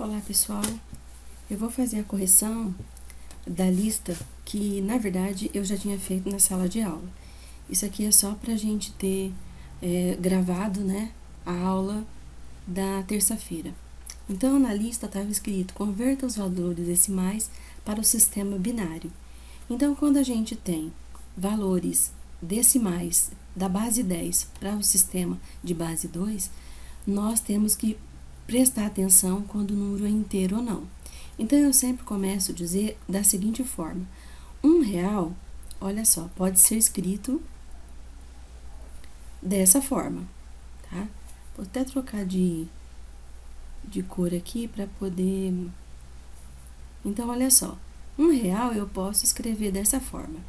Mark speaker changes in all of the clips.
Speaker 1: Olá pessoal, eu vou fazer a correção da lista que na verdade eu já tinha feito na sala de aula. Isso aqui é só pra gente ter gravado, né, a aula da terça-feira. Então na lista estava escrito: converta os valores decimais para o sistema binário. Então quando a gente tem valores decimais da base 10 para o sistema de base 2, nós temos que prestar atenção quando o número é inteiro ou não. Então, eu sempre começo a dizer da seguinte forma: R$1, olha só, pode ser escrito dessa forma, tá? Vou até trocar de cor aqui para poder... Então, olha só, R$1 eu posso escrever dessa forma.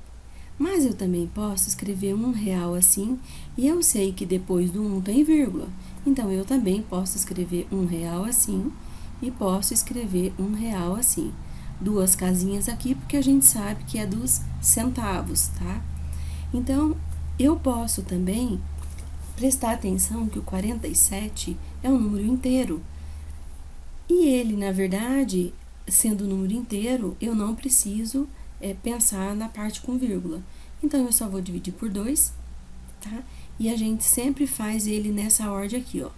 Speaker 1: Mas eu também posso escrever R$1 assim, e eu sei que depois do 1 tem vírgula. Então, eu também posso escrever R$1 assim, e posso escrever R$1 assim. Duas casinhas aqui, porque a gente sabe que é dos centavos, tá? Então, eu posso também prestar atenção que o 47 é um número inteiro. E ele, na verdade, sendo um número inteiro, eu não preciso pensar na parte com vírgula. Então, eu só vou dividir por 2, tá? E a gente sempre faz ele nessa ordem aqui, ó.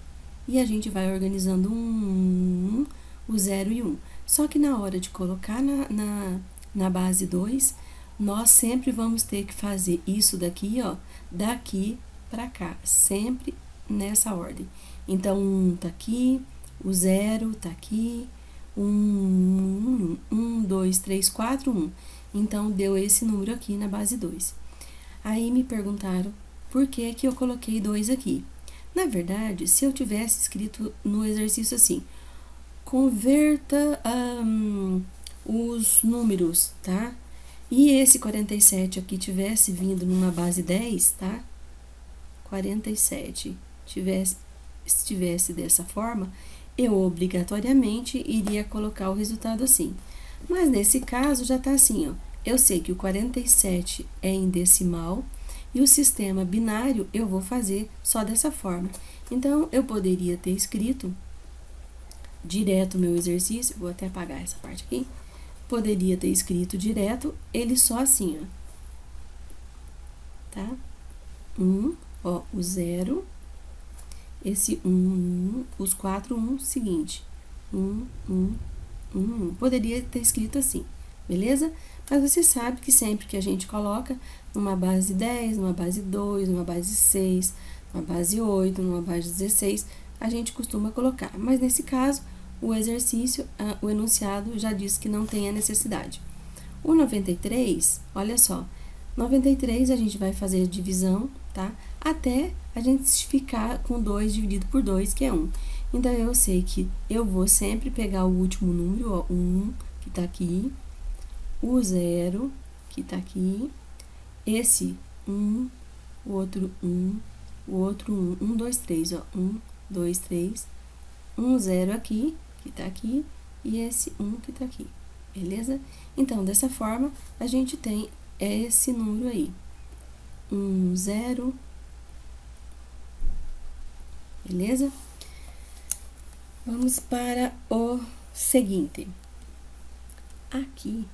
Speaker 1: E a gente vai organizando o 0 e 1. Só que na hora de colocar na base 2, nós sempre vamos ter que fazer isso daqui, ó, daqui pra cá, sempre nessa ordem. Então, 1 tá aqui, o 0 tá aqui, 1, 2, 3, 4, 1. Então, deu esse número aqui na base 2. Aí me perguntaram por que eu coloquei 2 aqui. Na verdade, se eu tivesse escrito no exercício assim: converta os números, tá? E esse 47 aqui tivesse vindo numa base 10, tá? 47 estivesse dessa forma, eu obrigatoriamente iria colocar o resultado assim. Mas nesse caso já tá assim, ó. Eu sei que o 47 é em decimal e o sistema binário eu vou fazer só dessa forma. Então, eu poderia ter escrito direto o meu exercício, vou até apagar essa parte aqui. Poderia ter escrito direto ele só assim, ó. Tá? 1, ó, o 0, esse 1, os 4, 1, seguinte. 1, 1, 1. Poderia ter escrito assim, beleza? Mas você sabe que sempre que a gente coloca numa base 10, numa base 2, numa base 6, numa base 8, numa base 16, a gente costuma colocar. Mas nesse caso, o exercício, o enunciado já diz que não tem a necessidade. O 93, olha só, 93 a gente vai fazer divisão, tá? Até a gente ficar com 2 dividido por 2, que é 1. Então, eu sei que eu vou sempre pegar o último número, ó, 1, que tá aqui, o 0, que tá aqui, esse 1, o outro 1, o outro 1, 1, 2, 3, ó, 1, 2, 3, 1, 0 aqui, que tá aqui, e esse 1 que tá aqui, beleza? Então, dessa forma, a gente tem esse número aí, 1, 0, beleza? Vamos para o seguinte. Aqui,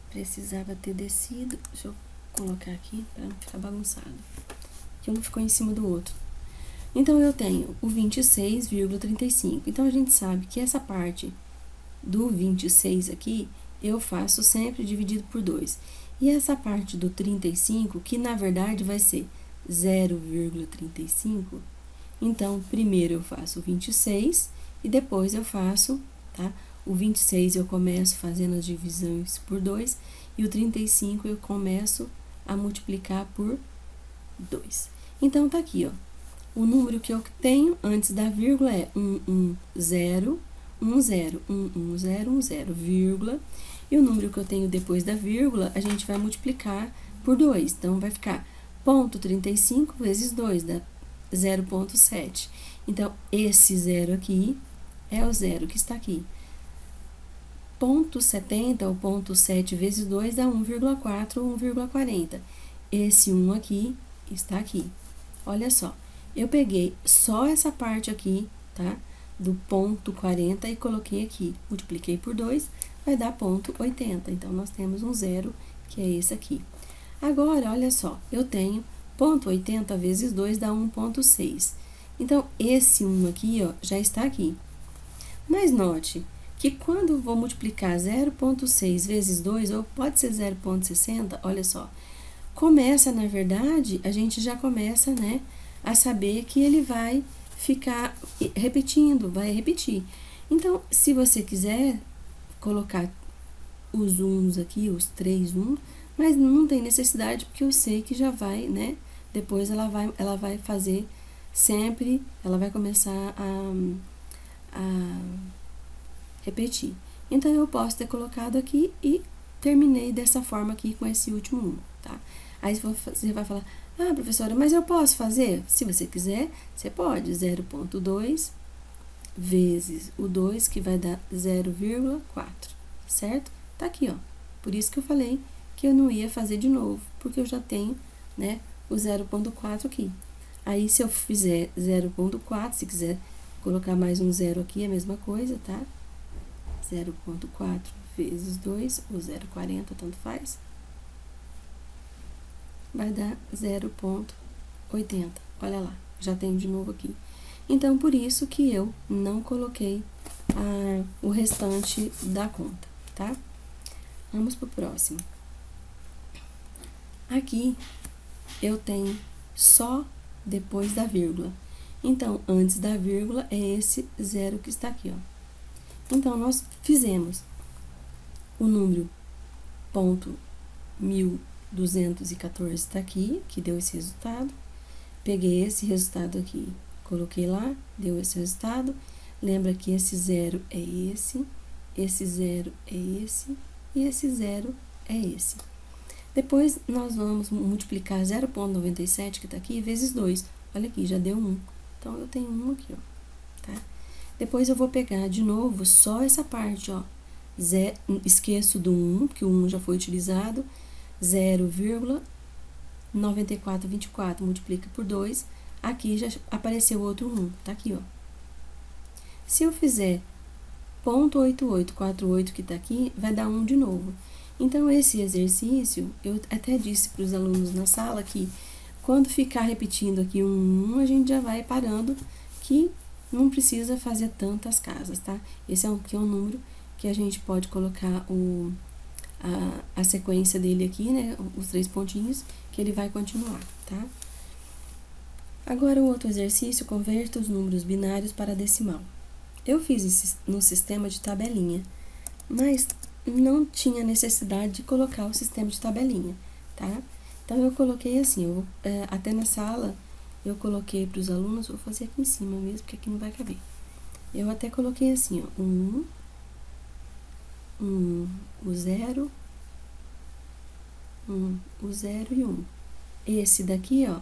Speaker 1: precisava ter descido, deixa eu colocar aqui para não ficar bagunçado, que um ficou em cima do outro. Então, eu tenho o 26,35. Então, a gente sabe que essa parte do 26 aqui, eu faço sempre dividido por 2. E essa parte do 35, que na verdade vai ser 0,35, então, primeiro eu faço o 26 e depois eu faço, tá? O 26 eu começo fazendo as divisões por 2 e o 35 eu começo a multiplicar por 2. Então, tá aqui, ó. O número que eu tenho antes da vírgula é 110, 10, 110, 10, vírgula. E o número que eu tenho depois da vírgula, a gente vai multiplicar por 2. Então, vai ficar ponto 35 vezes 2, dá 0,7. Então, esse 0 aqui é o 0 que está aqui. Ponto 70, ou ponto 7 vezes 2 dá 1,4 ou 1,40. Esse 1 aqui está aqui. Olha só, eu peguei só essa parte aqui, tá? do ponto 40 e coloquei aqui. Multipliquei por 2, vai dar ponto 80. Então, nós temos um zero, que é esse aqui. Agora, olha só, eu tenho ponto 80 vezes 2 dá 1,6. Então, esse 1 aqui, ó, já está aqui. Mas note que quando eu vou multiplicar 0,6 vezes 2, ou pode ser 0,60, olha só, começa, na verdade, a gente já começa, né, a saber que ele vai ficar repetindo, vai repetir. Então, se você quiser colocar os uns aqui, os 3 uns, mas não tem necessidade, porque eu sei que já vai, né, depois ela vai fazer sempre, ela vai começar a repetir. Então, eu posso ter colocado aqui e terminei dessa forma aqui com esse último 1, tá? Aí você vai falar, ah, professora, mas eu posso fazer? Se você quiser, você pode. 0,2 vezes o 2, que vai dar 0,4, certo? Tá aqui, ó. Por isso que eu falei que eu não ia fazer de novo, porque eu já tenho, né, o 0,4 aqui. Aí, se eu fizer 0,4, se quiser colocar mais um zero aqui, é a mesma coisa, tá? 0,4 vezes 2, ou 0,40, tanto faz. Vai dar 0,80. Olha lá, já tenho de novo aqui. Então, por isso que eu não coloquei o restante da conta, tá? Vamos pro próximo. Aqui, eu tenho só depois da vírgula. Então, antes da vírgula é esse zero que está aqui, ó. Então, nós fizemos o número ponto 1214 está aqui, que deu esse resultado. Peguei esse resultado aqui, coloquei lá, deu esse resultado. Lembra que esse zero é esse zero é esse, e esse zero é esse. Depois, nós vamos multiplicar 0,97, que está aqui, vezes 2. Olha aqui, já deu 1. Então, eu tenho 1 aqui, ó, tá? Depois, eu vou pegar de novo só essa parte, ó. Esqueço do 1, porque o 1 já foi utilizado. 0,9424, multiplica por 2. Aqui já apareceu outro 1, tá aqui, ó. Se eu fizer 0,8848, que tá aqui, vai dar 1 de novo. Então, esse exercício, eu até disse para os alunos na sala que quando ficar repetindo aqui um 1, a gente já vai parando, que não precisa fazer tantas casas, tá? Esse aqui é um número que a gente pode colocar a sequência dele aqui, né? Os 3 pontinhos, que ele vai continuar, tá? Agora, o outro exercício, converta os números binários para decimal. Eu fiz isso no sistema de tabelinha, mas não tinha necessidade de colocar o sistema de tabelinha, tá? Então, eu coloquei assim, até na sala, eu coloquei para os alunos, vou fazer aqui em cima mesmo, porque aqui não vai caber. Eu até coloquei assim, ó, o 0, o 0 e 1. Esse daqui, ó,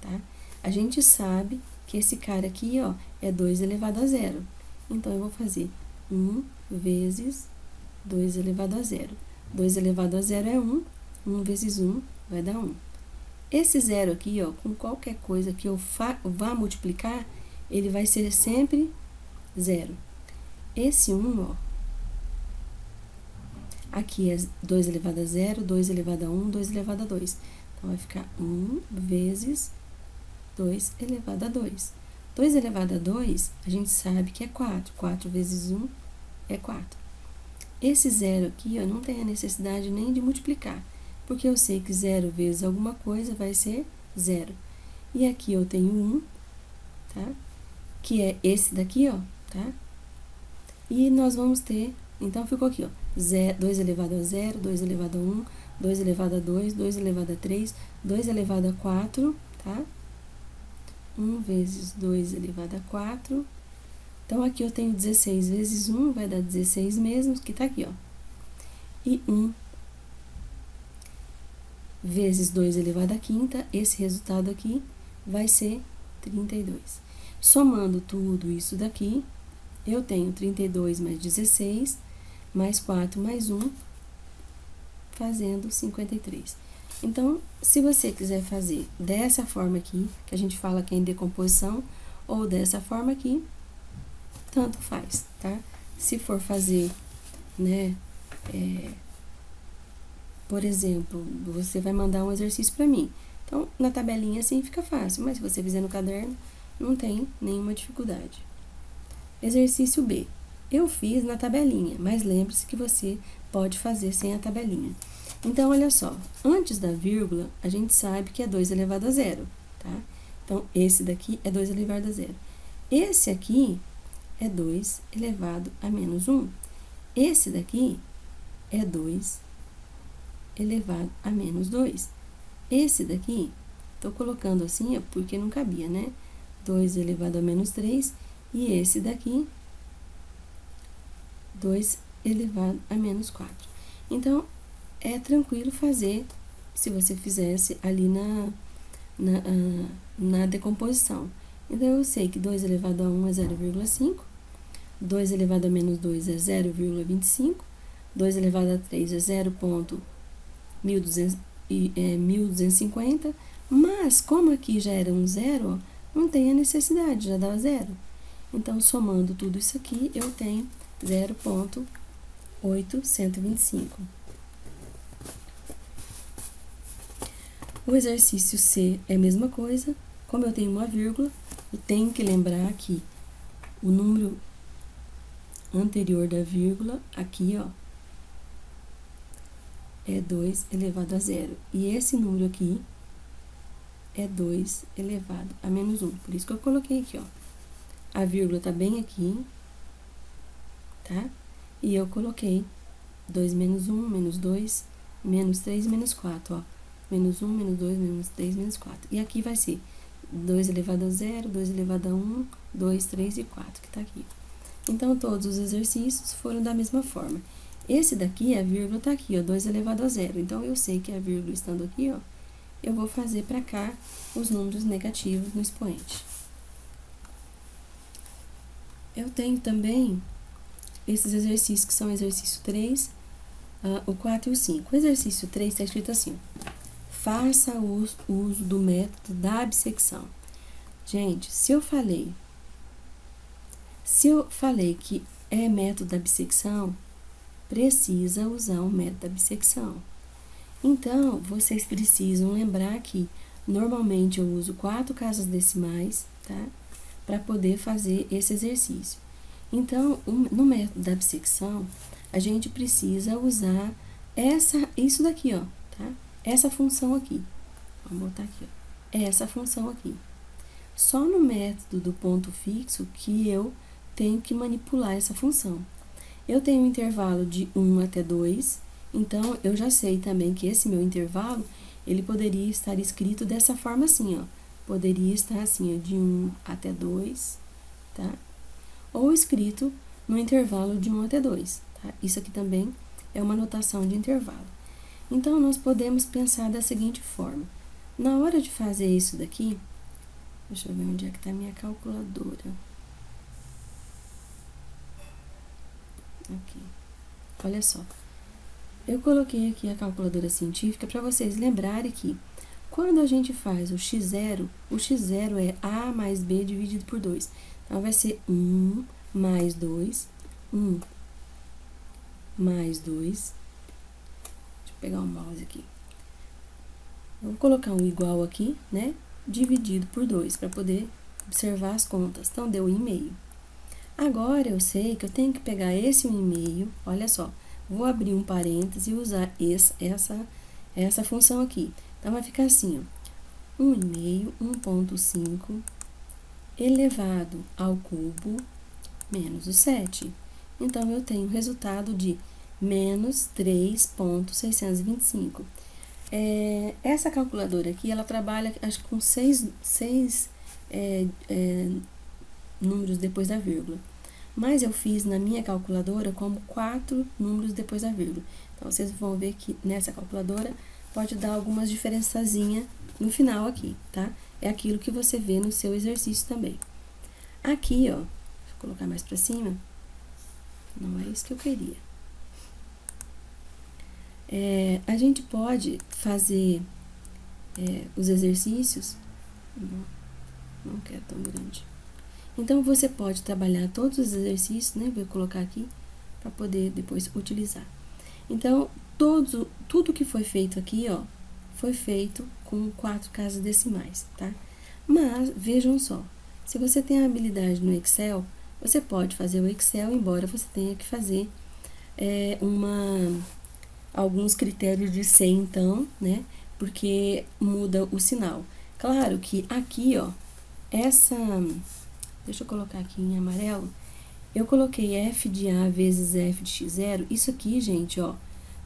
Speaker 1: tá? A gente sabe que esse cara aqui, ó, é 2 elevado a 0. Então, eu vou fazer 1 vezes 2 elevado a 0. 2 elevado a 0 é 1. 1 vezes 1 vai dar 1. Esse 0 aqui, ó, com qualquer coisa que eu vá multiplicar, ele vai ser sempre 0. Esse 1, ó, aqui é 2 elevado a 0, 2 elevado a 1, 2 elevado a 2. Então, vai ficar 1 vezes 2 elevado a 2. 2 elevado a 2, a gente sabe que é 4. 4 vezes 1 é 4. Esse 0 aqui, eu não tenho a necessidade nem de multiplicar, porque eu sei que 0 vezes alguma coisa vai ser 0. E aqui eu tenho 1, tá? Que é esse daqui, ó, tá? E nós vamos ter, então ficou aqui, ó, 2 elevado a 0, 2 elevado a 1, 2 elevado a 2, 2 elevado a 3, 2 elevado a 4, tá? 1 vezes 2 elevado a 4. Então, aqui eu tenho 16 vezes 1, vai dar 16 mesmo, que tá aqui, ó. E 1 vezes 2 elevado a quinta, esse resultado aqui vai ser 32. Somando tudo isso daqui, eu tenho 32 mais 16, mais 4 mais 1, fazendo 53. Então, se você quiser fazer dessa forma aqui, que a gente fala que é em decomposição, ou dessa forma aqui, tanto faz, tá? Se for fazer, né, por exemplo, você vai mandar um exercício para mim. Então, na tabelinha assim fica fácil, mas se você fizer no caderno, não tem nenhuma dificuldade. Exercício B. Eu fiz na tabelinha, mas lembre-se que você pode fazer sem a tabelinha. Então, olha só, antes da vírgula, a gente sabe que é 2 elevado a zero, tá? Então, esse daqui é 2 elevado a zero. Esse aqui é 2 elevado a menos 1. Esse daqui é 2 elevado a menos 2. Esse daqui, tô colocando assim, é porque não cabia, né? 2 elevado a menos 3. E esse daqui, 2 elevado a menos 4. Então, é tranquilo fazer se você fizesse ali na decomposição. Então, eu sei que 2 elevado a 1 é 0,5, 2 elevado a menos 2 é 0,25, 2 elevado a 3 é 0,1250, mas como aqui já era um zero, ó, não tem a necessidade, já dá zero. Então, somando tudo isso aqui, eu tenho 0,825. O exercício C é a mesma coisa. Como eu tenho uma vírgula, eu tenho que lembrar que o número anterior da vírgula, aqui, ó, é 2 elevado a zero. E esse número aqui é 2 elevado a menos 1. Por isso que eu coloquei aqui, ó. A vírgula tá bem aqui, tá? E eu coloquei 2 menos 1, menos 2, menos 3, menos 4, ó. Menos 1, menos 2, menos 3, menos 4. E aqui vai ser 2 elevado a 0, 2 elevado a 1, 2, 3 e 4, que tá aqui. Então, todos os exercícios foram da mesma forma. Esse daqui, a vírgula tá aqui, ó, 2 elevado a 0. Então, eu sei que a vírgula estando aqui, ó, eu vou fazer para cá os números negativos no expoente. Eu tenho também esses exercícios que são exercício 3, o 4 e o 5. O exercício 3 está escrito assim: faça o uso do método da bissecção. Gente, se eu falei que é método da bissecção, precisa usar o método da bissecção. Então, vocês precisam lembrar que normalmente eu uso 4 casas decimais, tá? Para poder fazer esse exercício. Então, no método da bissecção, a gente precisa usar isso daqui, ó, tá? Essa função aqui. Vamos botar aqui, ó. Essa função aqui. Só no método do ponto fixo que eu tenho que manipular essa função. Eu tenho um intervalo de 1 até 2, então eu já sei também que esse meu intervalo, ele poderia estar escrito dessa forma assim, ó. Poderia estar assim, ó, de 1 até 2, tá? Ou escrito no intervalo de 1 até 2, tá? Isso aqui também é uma notação de intervalo. Então, nós podemos pensar da seguinte forma. Na hora de fazer isso daqui, deixa eu ver onde é que está a minha calculadora. Aqui. Olha só. Eu coloquei aqui a calculadora científica para vocês lembrarem que quando a gente faz o x0 é a mais b dividido por 2. Então, vai ser 1 mais 2, 1 mais 2. Deixa eu pegar o mouse aqui. Vou colocar um igual aqui, né? Dividido por 2, para poder observar as contas. Então, deu 1,5. Agora, eu sei que eu tenho que pegar esse 1,5, olha só. Vou abrir um parêntese e usar essa função aqui. Então, vai ficar assim, ó. 1,5, 1,5 elevado ao cubo menos o 7. Então, eu tenho o resultado de menos 3,625. Essa calculadora aqui, ela trabalha, acho que com 6 números depois da vírgula. Mas eu fiz na minha calculadora como 4 números depois da vírgula. Então, vocês vão ver que nessa calculadora pode dar algumas diferençazinhas no final aqui, tá? É aquilo que você vê no seu exercício também. Aqui, ó, deixa eu colocar mais pra cima. Não é isso que eu queria. A gente pode fazer os exercícios. Não quero tão grande. Então, você pode trabalhar todos os exercícios, né? Vou colocar aqui para poder depois utilizar. Então, tudo que foi feito aqui, ó, foi feito com 4 casas decimais, tá? Mas, vejam só, se você tem a habilidade no Excel, você pode fazer o Excel, embora você tenha que fazer alguns critérios de ser, então, né? Porque muda o sinal. Claro que aqui, ó, deixa eu colocar aqui em amarelo, eu coloquei f de A vezes f de x0, isso aqui, gente, ó,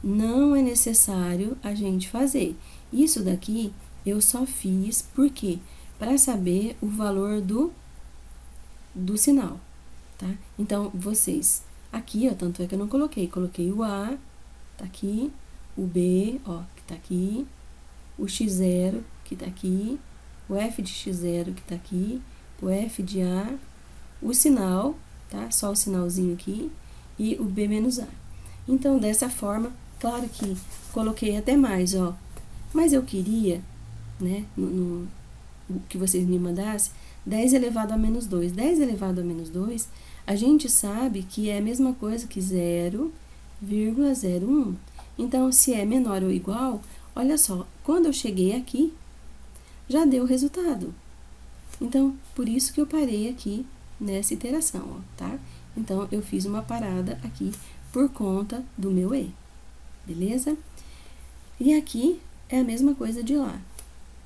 Speaker 1: não é necessário a gente fazer. Isso daqui eu só fiz, por quê? Para saber o valor do sinal, tá? Então, vocês, aqui, ó, tanto é que eu não coloquei o A, tá aqui, o B, ó, que tá aqui, o x0, que tá aqui, o f de x0, que tá aqui, o f de A, o sinal, tá? Só o sinalzinho aqui, e o B menos A. Então, dessa forma, claro que coloquei até mais, ó, mas eu queria, né, que vocês me mandassem, 10 elevado a menos 2. 10 elevado a menos 2, a gente sabe que é a mesma coisa que 0,01. Então, se é menor ou igual, olha só, quando eu cheguei aqui, já deu o resultado. Então, por isso que eu parei aqui nessa iteração, ó, tá? Então, eu fiz uma parada aqui por conta do meu E, beleza? E aqui é a mesma coisa de lá.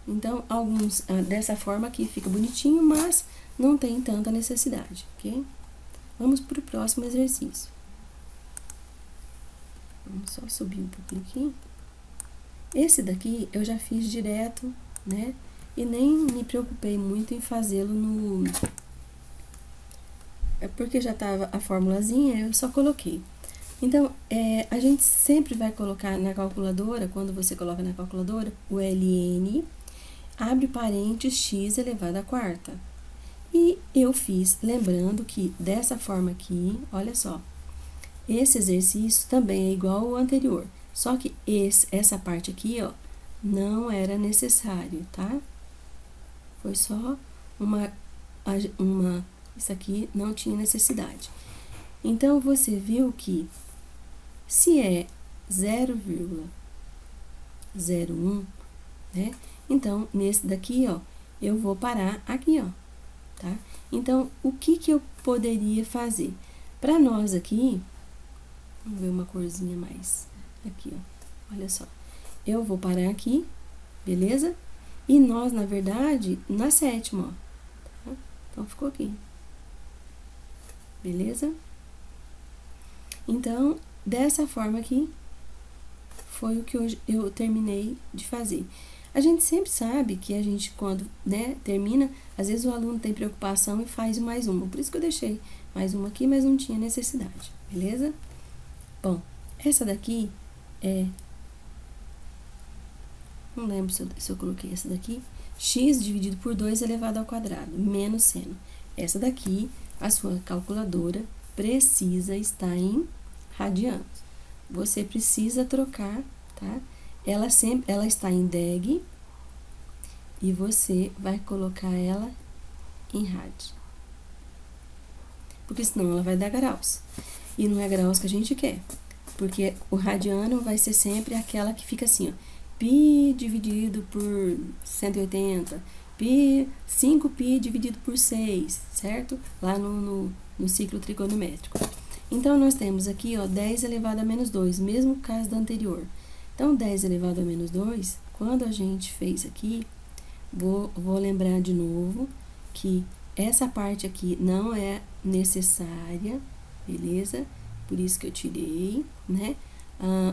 Speaker 1: Então, dessa forma aqui fica bonitinho, mas não tem tanta necessidade, ok? Vamos para o próximo exercício. Vamos só subir um pouquinho aqui. Esse daqui eu já fiz direto, né? E nem me preocupei muito em fazê-lo no... É porque já tava a formulazinha, eu só coloquei. Então, a gente sempre vai colocar na calculadora, quando você coloca na calculadora, o ln, abre parênteses, x elevado à quarta. E eu fiz, lembrando que dessa forma aqui, olha só, esse exercício também é igual ao anterior, só que essa parte aqui, ó, não era necessário, tá? Foi só isso aqui não tinha necessidade. Então, você viu que se é 0,01, né? Então, nesse daqui, ó, eu vou parar aqui, ó, tá? Então, o que eu poderia fazer? Para nós aqui, vamos ver uma corzinha mais aqui, ó, olha só. Eu vou parar aqui, beleza? E nós, na verdade, na sétima, ó, tá? Então, ficou aqui. Beleza? Então, dessa forma aqui, foi o que eu terminei de fazer. A gente sempre sabe que a gente, quando, né, termina, às vezes o aluno tem preocupação e faz mais uma. Por isso que eu deixei mais uma aqui, mas não tinha necessidade, beleza? Bom, essa daqui não lembro se eu coloquei essa daqui. X dividido por 2 elevado ao quadrado, menos seno. Essa daqui, a sua calculadora precisa estar em radianos. Você precisa trocar, tá? Ela está em deg e você vai colocar ela em rad. Porque senão ela vai dar graus. E não é graus que a gente quer. Porque o radiano vai ser sempre aquela que fica assim, ó. Pi dividido por 180, 5π dividido por 6, certo? Lá no ciclo trigonométrico. Então, nós temos aqui, ó, 10 elevado a menos 2, mesmo caso da anterior. Então, 10 elevado a menos 2, quando a gente fez aqui, vou lembrar de novo que essa parte aqui não é necessária, beleza? Por isso que eu tirei, né?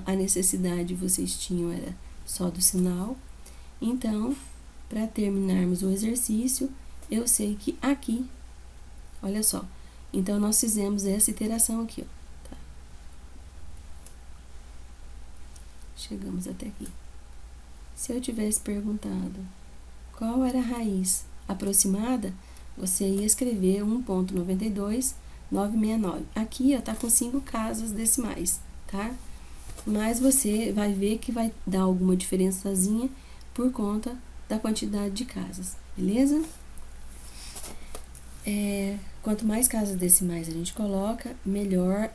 Speaker 1: A necessidade vocês tinham era só do sinal. Então, para terminarmos o exercício, eu sei que aqui, olha só, então nós fizemos essa iteração aqui, ó, tá? Chegamos até aqui. Se eu tivesse perguntado qual era a raiz aproximada, você ia escrever 1,92969. Aqui, ó, tá com 5 casas decimais, tá? Mas você vai ver que vai dar alguma diferençazinha por conta da quantidade de casas, beleza? Quanto mais casas decimais a gente coloca, melhor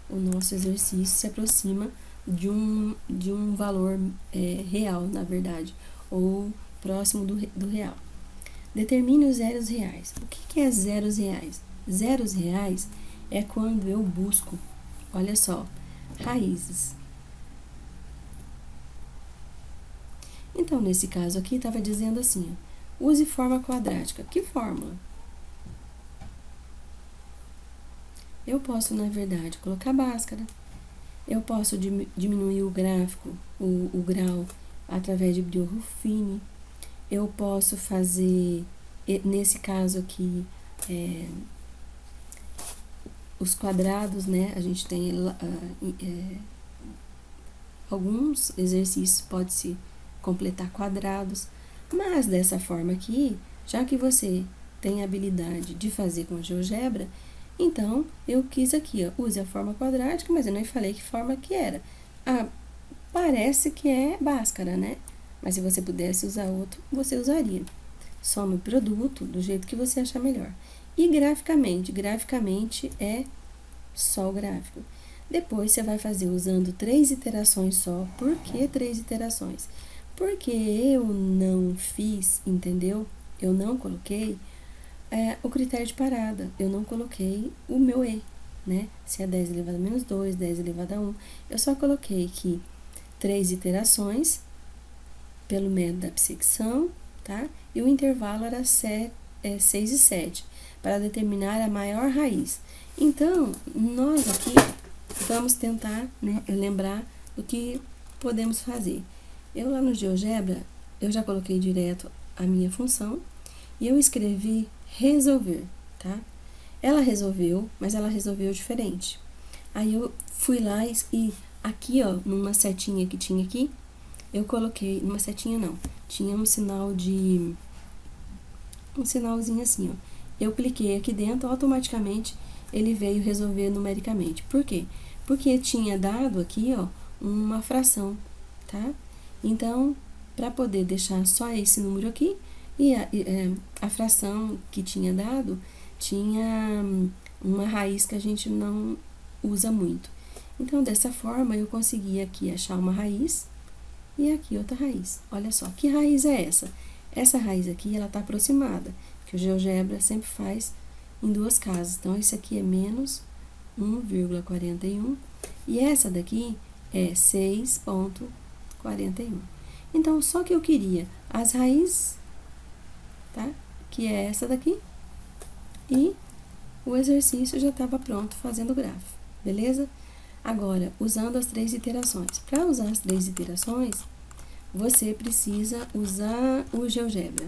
Speaker 1: o nosso exercício se aproxima de um valor real, na verdade, ou próximo do real. Determine os zeros reais. O que é zeros reais? Zeros reais é quando eu busco, olha só, raízes. Então, nesse caso aqui, estava dizendo assim, ó, use forma quadrática. Que fórmula? Eu posso, na verdade, colocar Bhaskara. Eu posso diminuir o gráfico, o grau, através de Brio-Ruffini. Eu posso fazer, nesse caso aqui, os quadrados, né? A gente tem alguns exercícios, pode-se completar quadrados, mas dessa forma aqui, já que você tem a habilidade de fazer com GeoGebra, então eu quis aqui, ó, use a forma quadrática, mas eu nem falei que forma que era. Parece que é Bhaskara, né? Mas se você pudesse usar outro, você usaria. Some o produto do jeito que você achar melhor. E graficamente é só o gráfico. Depois você vai fazer usando 3 iterações só. Por que 3 iterações? Porque eu não fiz, entendeu? Eu não coloquei o critério de parada. Eu não coloquei o meu E, né? Se é 10 elevado a menos 2, 10 elevado a 1. Eu só coloquei que 3 iterações pelo método da psicção, tá? E o intervalo era 6 e 7, para determinar a maior raiz. Então, nós aqui vamos tentar, né, lembrar do que podemos fazer. Eu lá no GeoGebra, eu já coloquei direto a minha função e eu escrevi resolver, tá? Ela resolveu, mas ela resolveu diferente. Aí eu fui lá e aqui, ó, numa setinha que tinha aqui, eu coloquei, numa setinha não, tinha um sinalzinho assim, ó. Eu cliquei aqui dentro, automaticamente ele veio resolver numericamente. Por quê? Porque tinha dado aqui, ó, uma fração, tá? Então, para poder deixar só esse número aqui, e a fração que tinha dado tinha uma raiz que a gente não usa muito. Então, dessa forma, eu consegui aqui achar uma raiz e aqui outra raiz. Olha só, que raiz é essa? Essa raiz aqui, ela está aproximada, que o GeoGebra sempre faz em 2 casas. Então, esse aqui é menos 1,41 e essa daqui é 6,41. Então, só que eu queria as raízes, tá? Que é essa daqui, e o exercício já estava pronto fazendo o gráfico, beleza? Agora, usando as 3 iterações. Para usar as 3 iterações, você precisa usar o GeoGebra.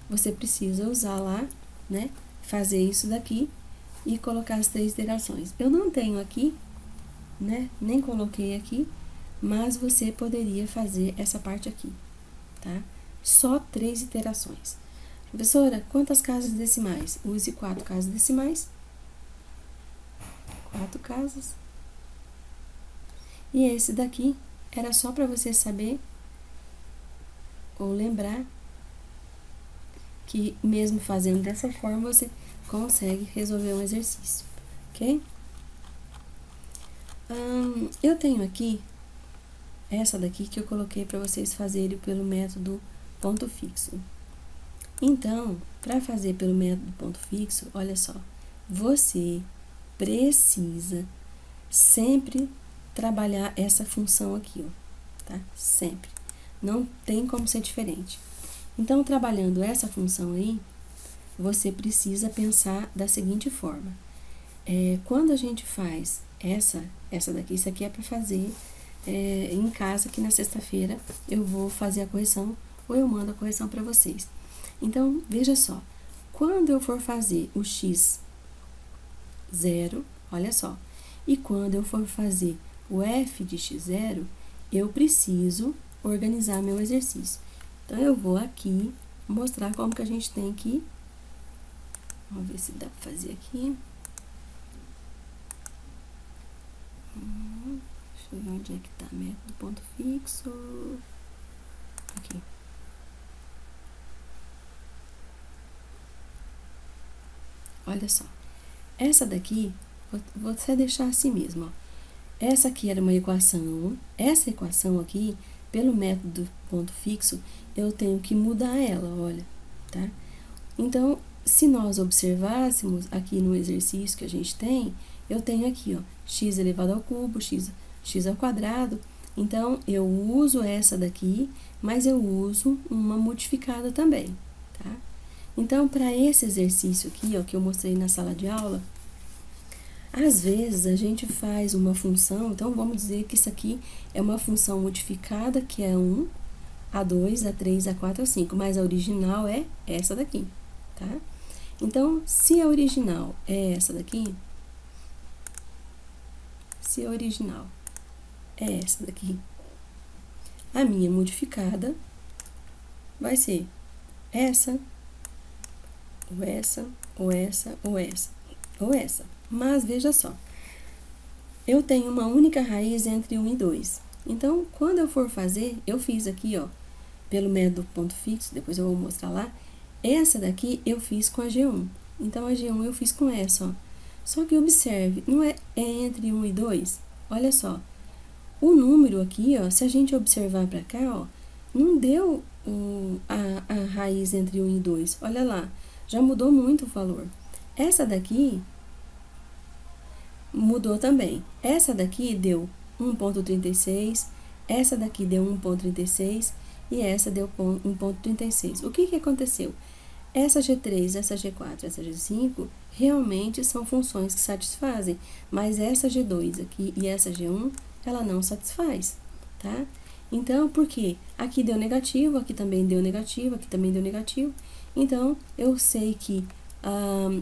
Speaker 1: Você precisa usar lá, né? Fazer isso daqui e colocar as 3 iterações. Eu não tenho aqui, né? Nem coloquei aqui, mas você poderia fazer essa parte aqui, tá? Só 3 iterações. Professora, quantas casas decimais? Use 4 casas decimais. 4 casas. E esse daqui era só para você saber ou lembrar que mesmo fazendo dessa forma, você consegue resolver um exercício, ok? Eu tenho aqui essa daqui que eu coloquei para vocês fazerem pelo método ponto fixo. Então, para fazer pelo método ponto fixo, olha só, você precisa sempre trabalhar essa função aqui, ó, tá? Sempre. Não tem como ser diferente. Então, trabalhando essa função aí, você precisa pensar da seguinte forma. Quando a gente faz essa daqui, isso aqui é para fazer em casa, que na sexta-feira eu vou fazer a correção ou eu mando a correção para vocês. Então, veja só. Quando eu for fazer o x 0, olha só, e quando eu for fazer o f de x0, eu preciso organizar meu exercício. Então, eu vou aqui mostrar como que a gente tem que... Vamos ver se dá para fazer aqui. Deixa eu ver onde é que tá método ponto fixo. Aqui. olha só. Essa daqui, vou até deixar assim mesmo, ó. Essa aqui era uma equação. Essa equação aqui, pelo método ponto fixo, eu tenho que mudar ela, olha, tá? Então, se nós observássemos aqui no exercício que a gente tem, eu tenho aqui, ó, x elevado ao cubo, x ao quadrado. Então, eu uso essa daqui, mas eu uso uma modificada também, tá? Então, para esse exercício aqui, ó, que eu mostrei na sala de aula, às vezes a gente faz uma função, então vamos dizer que isso aqui é uma função modificada, que é 1, A2, A3, A4, A5, mas a original é essa daqui, tá? Então, se a original é essa daqui, se a original é essa daqui, a minha modificada vai ser essa, ou essa, ou essa, ou essa, ou essa. Mas, veja só, eu tenho uma única raiz entre 1 e 2. Então, quando eu for fazer, eu fiz aqui, ó, pelo método ponto fixo, depois eu vou mostrar lá, essa daqui eu fiz com a G1. Então, a G1 eu fiz com essa, ó. Só que observe, não é entre 1 e 2? Olha só, o número aqui, ó, se a gente observar para cá, ó, não deu a raiz entre 1 e 2. Olha lá, já mudou muito o valor. Essa daqui mudou também. Essa daqui deu 1,36, essa daqui deu 1,36 e essa deu 1,36. O que aconteceu? Essa G3, essa G4, essa G5 realmente são funções que satisfazem, mas essa G2 aqui e essa G1, ela não satisfaz, tá? Então, por quê? Aqui deu negativo, aqui também deu negativo, aqui também deu negativo. Então, eu sei que,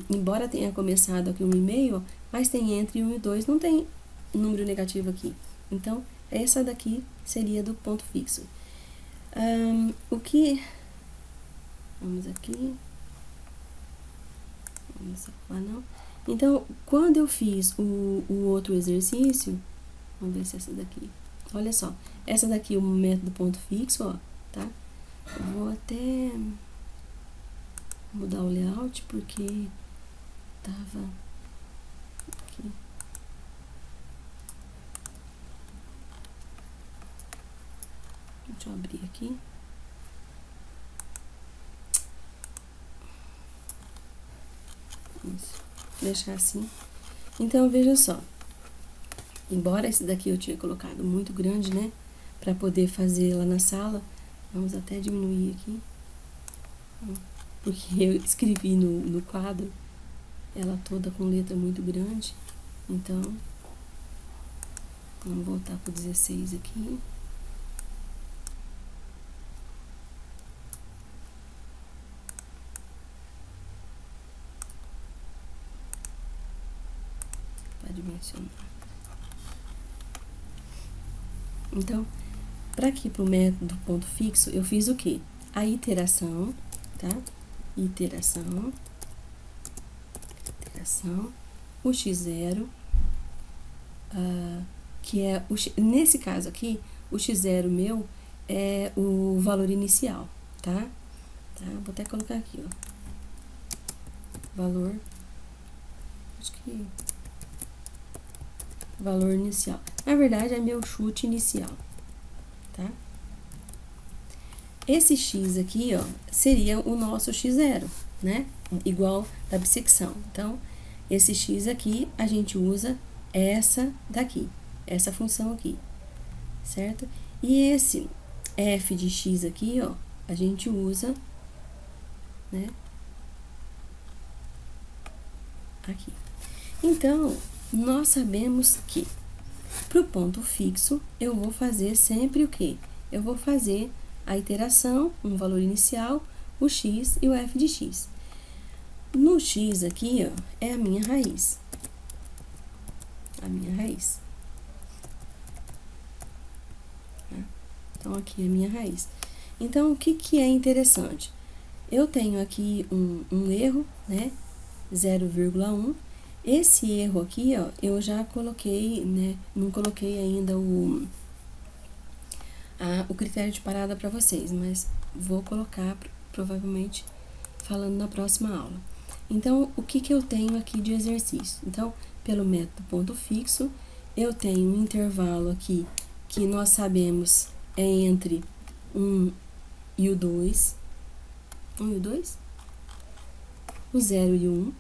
Speaker 1: embora tenha começado aqui 1,5, mas tem entre 1 e 2, não tem número negativo aqui. Então, essa daqui seria do ponto fixo. Vamos aqui. Vamos salvar, não. Então, quando eu fiz o outro exercício, vamos ver se essa daqui. Olha só, essa daqui é o método ponto fixo, ó, tá? Eu vou até mudar o layout, porque tava aqui. Deixa eu abrir aqui. Isso. Deixar assim. Então, veja só. Embora esse daqui eu tinha colocado muito grande, né? Pra poder fazer lá na sala. Vamos até diminuir aqui. Porque eu escrevi no quadro ela toda com letra muito grande. Então, vamos voltar pro 16 aqui. Para dimensionar. Então, para aqui pro método ponto fixo, eu fiz o quê? A iteração, tá? Iteração, o x0, que é, nesse caso aqui, o x0 meu é o valor inicial, tá? Vou até colocar aqui, ó. Valor, acho que valor inicial. Na verdade, é meu chute inicial, tá? Esse x aqui, ó, seria o nosso x0, né? Igual da bissecção. Então, esse x aqui, a gente usa essa daqui, essa função aqui, certo? E esse f de x aqui, ó, a gente usa, né? Aqui. Então, nós sabemos que para o ponto fixo, eu vou fazer sempre o quê? Eu vou fazer a iteração, um valor inicial, o x e o f de x. No x aqui, ó, é a minha raiz. A minha raiz. Tá? Então, aqui é a minha raiz. Então, o que é interessante? Eu tenho aqui um erro, né? 0,1. Esse erro aqui, ó, eu já coloquei, né? Não coloquei ainda o critério de parada para vocês, mas vou colocar provavelmente falando na próxima aula. Então, o que eu tenho aqui de exercício? Então, pelo método ponto fixo, eu tenho um intervalo aqui que nós sabemos é entre 1 e o 2. 1 e o 2? O 0 e o 1,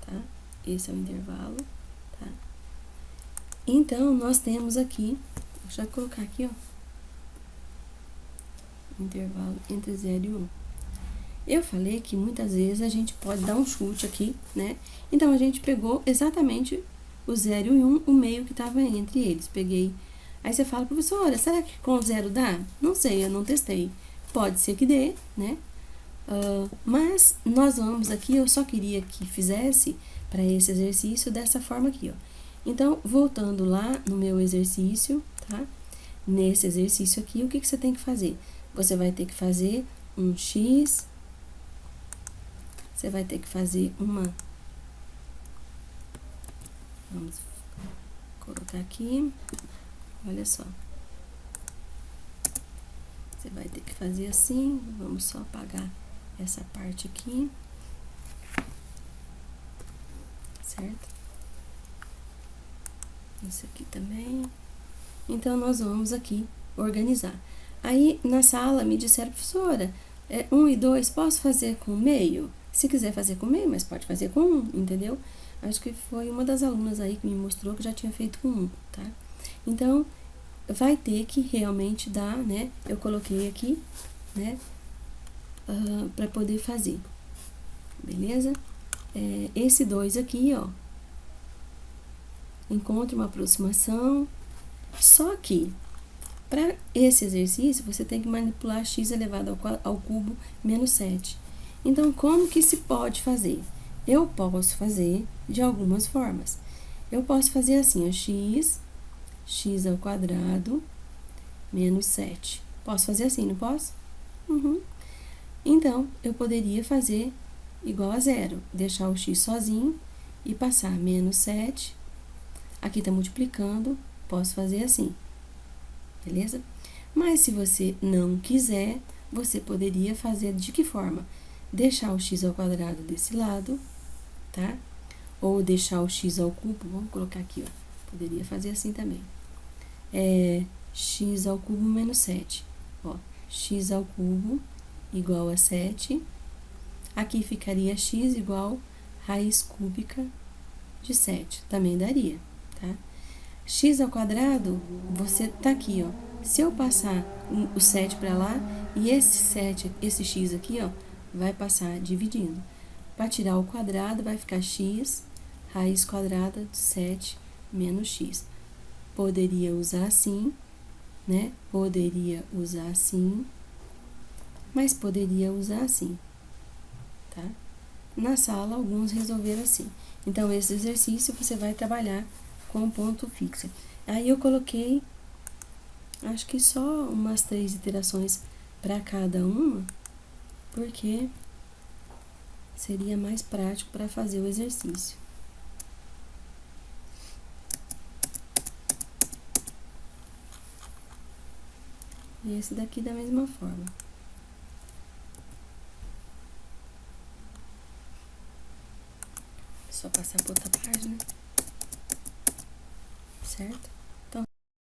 Speaker 1: tá? Esse é o intervalo, tá? Então, nós temos aqui, deixa eu colocar aqui, ó, intervalo entre 0 e 1. Eu falei que muitas vezes a gente pode dar um chute aqui, né? Então, a gente pegou exatamente o 0 e o 1, o meio que estava entre eles. Peguei. Aí você fala, professora, será que com o 0 dá? Não sei, eu não testei. Pode ser que dê, né? Mas nós vamos aqui, eu só queria que fizesse para esse exercício dessa forma aqui, ó. Então, voltando lá no meu exercício, tá? Nesse exercício aqui, o que você tem que fazer? Você vai ter que fazer um x, você vai ter que fazer uma... Vamos colocar aqui, olha só. Você vai ter que fazer assim, vamos só apagar essa parte aqui, certo? Isso aqui também. Então, nós vamos aqui organizar. Aí, na sala, me disseram, professora, 1 e 2, posso fazer com meio? Se quiser fazer com meio, mas pode fazer com 1, entendeu? Acho que foi uma das alunas aí que me mostrou que já tinha feito com 1, tá? Então, vai ter que realmente dar, né? Eu coloquei aqui, né? Para poder fazer, beleza? Esse 2 aqui, ó, encontre uma aproximação. Só que, para esse exercício, você tem que manipular x elevado ao cubo menos 7. Então, como que se pode fazer? Eu posso fazer de algumas formas. Eu posso fazer assim, ó, x ao quadrado menos 7. Posso fazer assim, não posso? Então, eu poderia fazer igual a zero, deixar o x sozinho e passar menos 7. Aqui está multiplicando, posso fazer assim, beleza? Mas se você não quiser, você poderia fazer de que forma? Deixar o x ao quadrado desse lado, tá? Ou deixar o x ao cubo, vamos colocar aqui, ó. Poderia fazer assim também. X ao cubo menos 7. Ó, x ao cubo igual a 7. Aqui ficaria x igual raiz cúbica de 7. Também daria, tá? X ao quadrado, você tá aqui, ó. Se eu passar o 7 para lá, e esse x aqui, ó, vai passar dividindo. Para tirar o quadrado, vai ficar x raiz quadrada de 7 menos x. Poderia usar assim, né? Poderia usar assim, mas poderia usar assim, tá? Na sala, alguns resolveram assim. Então, esse exercício você vai trabalhar com ponto fixo. Aí, eu coloquei, acho que só umas 3 iterações para cada uma, porque seria mais prático para fazer o exercício. E esse daqui da mesma forma. Só passar por outra página, certo?